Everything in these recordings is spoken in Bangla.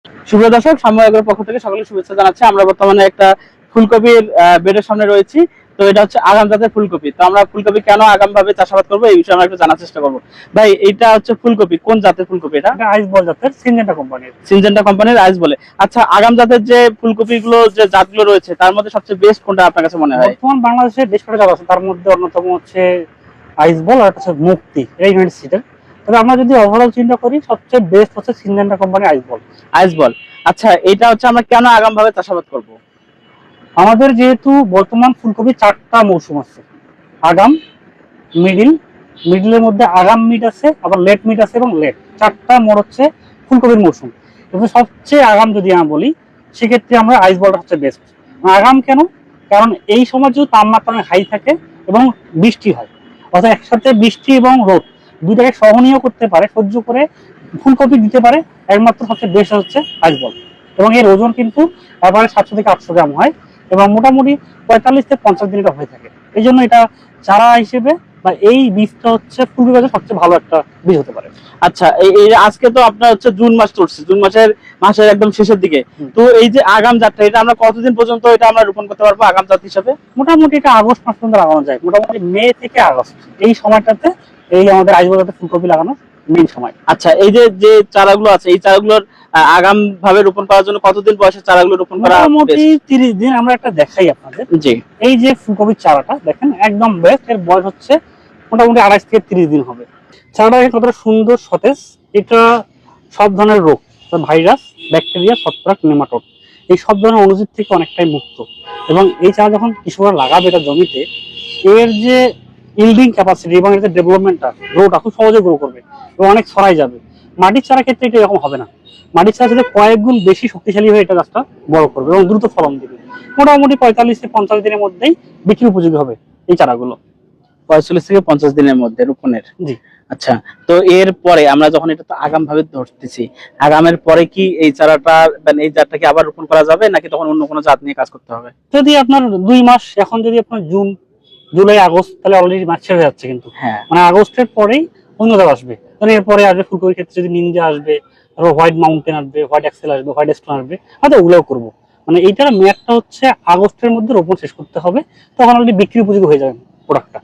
সুপ্রিয় দর্শক, সাময়িকের পক্ষ থেকে সকলকে শুভেচ্ছা জানাচ্ছি। আমরা বর্তমানে একটা ফুলকপির বেডের সামনে রয়েছি। তো এটা হচ্ছে আগাম জাতের ফুলকপি। তো আমরা ফুলকপি কেন আগাম ভাবে চাষাবাদ করবো এই বিষয়ে আমরা একটু জানার চেষ্টা করবো। ভাই, এটা হচ্ছে ফুলকপি, কোন জাতের ফুলকপি? এটা আইস বল জাতের সিনজেন্টা কোম্পানির। সিনজেন্টা কোম্পানির আইস বলে। আচ্ছা, আগাম জাতের যে ফুলকপি গুলো, যে জাতগুলো রয়েছে, তার মধ্যে সবচেয়ে বেস্ট কোনটা আপনার কাছে মনে হয়? বর্তমান বাংলাদেশে বেশ কয়েকটা জাত আছে, তার মধ্যে অন্যতম হচ্ছে আইস বল আর একটা হচ্ছে মুক্তি, এটা ইউনাইটেড স্টেটের। তবে আমরা যদি ওভারঅল চিন্তা করি, সবচেয়ে বেস্ট হচ্ছে সিনজেন্টা কোম্পানির আইস বল। আইস বল। আচ্ছা, এটা হচ্ছে আমরা কেন আগাম ভাবে চাষাবাদ করব? আমাদের যেহেতু বর্তমান ফুলকপি 4টা মৌসুম আছে, আগাম, মিডিল, মিডিলের মধ্যে আগাম মিড আছে, আবার লেট মিড আছে এবং লেট, 4টা মোড হচ্ছে ফুলকপির মৌসুম। কিন্তু সবচেয়ে আগাম যদি আমরা বলি, সেক্ষেত্রে আমরা আইস বলটা হচ্ছে বেস্ট। আগাম কেন? কারণ এই সময় যদি তাপমাত্রা হাই থাকে এবং বৃষ্টি হয়, অর্থাৎ একসাথে বৃষ্টি এবং রোদ দুইটাকে সহনীয় করতে পারে, সহ্য করে ফুলকপি দিতে পারে, একমাত্র সবচেয়ে বেস্ট হচ্ছে আইস বল। এবং এর ওজন কিন্তু এবারে 700 থেকে 800 গ্রাম হয় এবং মোটামুটি 45 থেকে 50 দিন এটা হয়ে থাকে। এই জন্য এটা চারা হিসেবে বা এই বীজটা হচ্ছে ফুলকপি গাছের সবচেয়ে ভালো একটা বীজ হতে পারে। আচ্ছা, এই আজকে তো আপনার হচ্ছে জুন মাস চলছে, জুন মাসের একদম শেষের দিকে। তো এই যে আগাম জাতটা, এটা আমরা কতদিন পর্যন্ত এটা আমরা রোপণ করতে পারবো আগাম জাত হিসাবে? মোটামুটি এটা আগস্ট মাস পর্যন্ত লাগানো যায়, মোটামুটি মে থেকে আগস্ট এই সময়টাতে এই আমাদের আইস বলতে ফুলকপি লাগানোর মেইন সময়। আচ্ছা, এই যে যে চারাগুলো আছে, এই চারাগুলোর আগাম ভাবে রোপণ করার জন্য কতদিন বয়সের চারাগুলো রোপণ করা? মোটামুটি 30 দিন। আমরা একটা দেখাই আপনাদের। জি, এই যে ফুলকপির চারাটা দেখেন, একদম বেস্ট। এর বয়স হচ্ছে মোটামুটি 28 থেকে 30 দিন হবে। চারাটা কতটা সুন্দর সতেজ। এটা সব ধরনের রোগ, ভাইরাস, ব্যাকটেরিয়া, ছত্রাক, নেমাটোড, এই সব ধরনের অণুজীব থেকে অনেকটাই মুক্ত। এবং এই চারা যখন কৃষকরা লাগাবে এটা জমিতে, এর যে ইল্ডিং ক্যাপাসিটি এবং এর যে ডেভেলপমেন্টটা, গ্রোটা খুব সহজে গ্রো করবে এবং অনেক ছড়াই যাবে। মাটির চারা ক্ষেত্রে এটা এরকম হবে না। মাটির চারা সাথে কয়েক গুণ বেশি শক্তিশালী হয়ে এটা গাছটা বড় করবে এবং দ্রুত ফলন দিবে। মোটামুটি 45 থেকে 50 দিনের মধ্যেই বিক্রি উপযোগী হবে এই চারাগুলো। 45 থেকে 50 দিনের মধ্যে রোপণের। জি। আচ্ছা, তো এর পরে আমরা যখন এটা তো আগাম ভাবে ধরতেছি, আগামের পরে কি এই চারাটা মানে এই জাতটা কি আবার রোপণ করা যাবে, নাকি তখন অন্য কোনো জাত নিয়ে কাজ করতে হবে? যদি আপনার 2 মাস, এখন যদি আপনার জুন, জুলাই, আগস্ট, তাহলে অলরেডি মাস শেষ হয়ে যাচ্ছে। কিন্তু হ্যাঁ, মানে আগস্টের পরেই অন্য জাত আসবে। মানে এরপরে আসবে ফুলকপির ক্ষেত্রে যদি নিনজা আসবে, তারপর হোয়াইট মাউন্টেন আসবে, হোয়াইট এক্সেল আসবে, হোয়াইট স্টোন আসবে, হয়তো ওগুলোও করবো। মানে এইটার মেয়াদটা হচ্ছে আগস্টের মধ্যে রোপণ শেষ করতে হবে, তখন অলরেডি বিক্রি উপযোগী হয়ে যাবে প্রোডাক্টটা।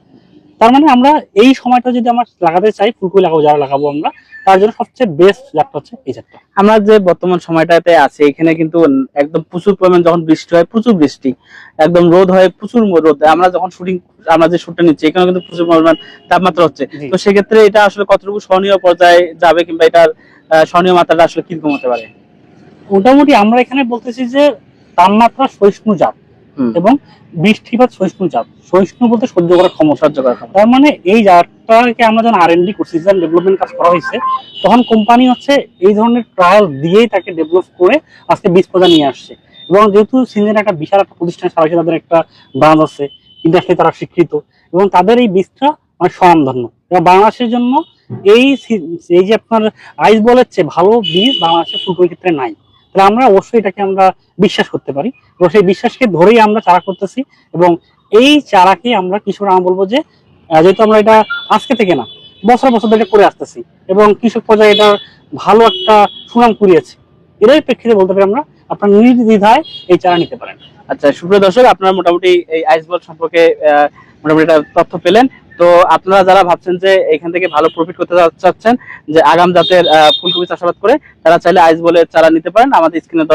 তার মানে আমরা এই সময়টা যদি আমরা লাগাতে চাই, ফুলকপি লাগাবো, যারা লাগাবো আমরা, তার জন্য সবচেয়ে বেস্ট জাতটা হচ্ছে এই জাতটা। আমরা যে বর্তমান সময়টাতে আছি, এখানে কিন্তু একদম প্রচুর পরিমাণ যখন বৃষ্টি হয়, প্রচুর বৃষ্টি, একদম রোদ হয়, প্রচুর রোদ। আমরা যখন আমরা যে শুটটা নিচ্ছি, এখানে কিন্তু প্রচুর পরিমাণ তাপমাত্রা হচ্ছে। তো সেক্ষেত্রে এটা আসলে কতটুকু সহনীয় পর্যায়ে যাবে, কিংবা এটার সহনীয় মাত্রাটা আসলে কিরকম হতে পারে? মোটামুটি আমরা এখানে বলতেছি যে তাপমাত্রা সহিষ্ণু জাত এবং বৃষ্টিপাত সহিষ্ণু জাত। সহিষ্ণু বলতে সহ্য করার ক্ষমতা। তার মানে এই জাতটাকে আমরা যখন R&D করছি, যখন ডেভেলপমেন্ট কাজ করা হয়েছে, তখন কোম্পানি হচ্ছে এই ধরনের ট্রায়াল দিয়েই তাকে ডেভেলপ করে আজকে বীজ প্রদান নিয়ে আসছে। এবং যেহেতু সিনজেন্টা একটা বিশাল একটা প্রতিষ্ঠান, সারা তাদের একটা ব্রাঞ্চ আছে, ইন্ডাস্ট্রি তারা স্বীকৃত, এবং তাদের এই বীজটা মানে স্বনামধন্য। এবং বাংলাদেশের জন্য এই যে আপনার আইস বলের চেয়ে ভালো বীজ বাংলাদেশের ফুলকপির ক্ষেত্রে নাই। তাহলে আমরা অবশ্যই এটাকে আমরা বিশ্বাস করতে পারি এবং সেই বিশ্বাসকে ধরেই আমরা চারা করতেছি। এবং এই চারাকে আমরা কৃষকরা বলবো যে, যেহেতু আমরা এটা আজকে থেকে না, বছর বছর ধরে করে আসতেছি এবং কৃষক পর্যায়ে এটা ভালো একটা সুনাম কুড়িয়েছে, এরই প্রেক্ষিতে বলতে পারি আমরা আপনার নির্দ্বিধায় এই চারা নিতে পারেন। আচ্ছা, সুপ্রিয় দর্শক, আপনারা মোটামুটি এই আইস বল সম্পর্কে মোটামুটি একটা তথ্য পেলেন। তো আপনারা যারা ভাবছেন যে এখান থেকে ভালো প্রফিট করতে চাচ্ছেন, যে আগাম জাতের ফুলকপি চাষাবাদ করে, তারা চাইলে আইস বলের চারা নিতে পারেন। আমাদের স্ক্রিনে